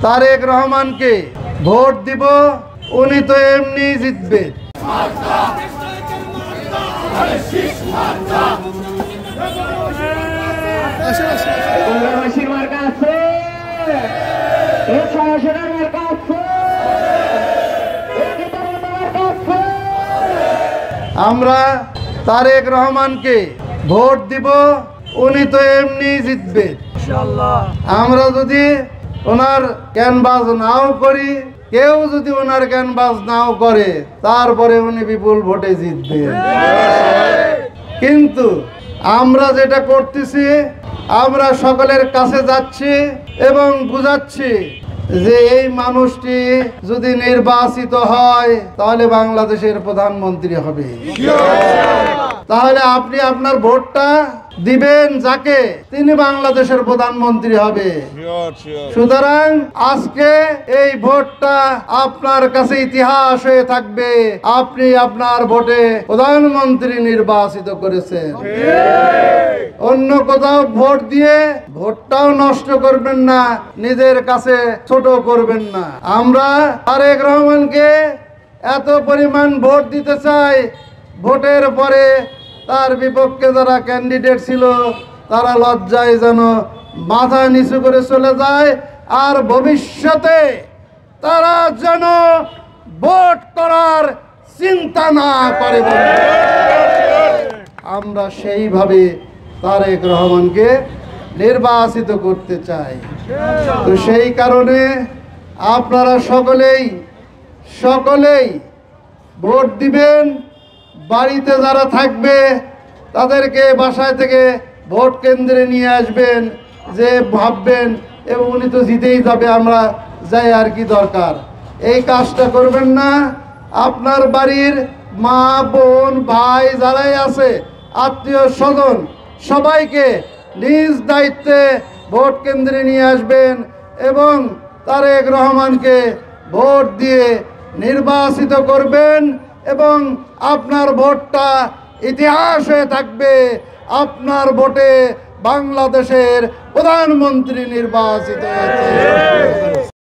তারেক রহমানকে ভোট দিব, উনি তো এমনি জিতবে। আমরা তারেক রহমানকে ভোট দিব, উনি তো এমনি জিতবে। আমরা যদি ওনার ক্যানভাস নাও করি, কেউ যদি ওনার ক্যানভাস নাও করে, তারপরে উনি বিপুল ভোটে জিতবে। কিন্তু আমরা যেটা করতেছি, আমরা সকলের কাছে যাচ্ছি এবং বুঝাচ্ছি যে এই মানুষটি যদি নির্বাচিত হয় তাহলে বাংলাদেশের প্রধানমন্ত্রী হবে। তাহলে আপনি আপনার ভোটটা দিবেন যাকে, তিনি বাংলাদেশের প্রধানমন্ত্রী হবে। সুতরাং আজকে এই ভোটটা আপনার কাছে ইতিহাস হয়ে থাকবে, আপনি আপনার ভোটে প্রধানমন্ত্রী নির্বাচিত করেছেন। অন্য কোথাও ভোট দিয়ে ভোটটাও নষ্ট করবেন না, নিজের কাছে ছোট করবেন না। আমরা তারেক রহমানকে এত পরিমাণ ভোট দিতে চাই, ভোটের পরে তার বিপক্ষে যারা ক্যান্ডিডেট ছিল তারা লজ্জায় যেন মাথা নিচু করে চলে যায়, আর ভবিষ্যতে তারা যেন ভোট করার চিন্তা না করে। আমরা সেইভাবে তারেক রহমানকে নির্বাচিত করতে চাই। তো সেই কারণে আপনারা সকলেই ভোট দিবেন। বাড়িতে যারা থাকবে তাদেরকে বাসায় থেকে ভোট কেন্দ্রে নিয়ে আসবেন, যে ভাববেন এবং উনি তো জিতেই যাবে, আমরা যাই আর কি দরকার। এই কাজটা করবেন না। আপনার বাড়ির মা, বোন, ভাই যারাই আছে, আত্মীয় স্বজন, সবাইকে নিজ দায়িত্বে ভোট কেন্দ্রে নিয়ে আসবেন এবং তারেক রহমানকে ভোট দিয়ে নির্বাচিত করবেন এবং আপনার ভোটটা ইতিহাস হয়ে থাকবে। আপনার ভোটে বাংলাদেশের প্রধানমন্ত্রী নির্বাচিত হয়েছে।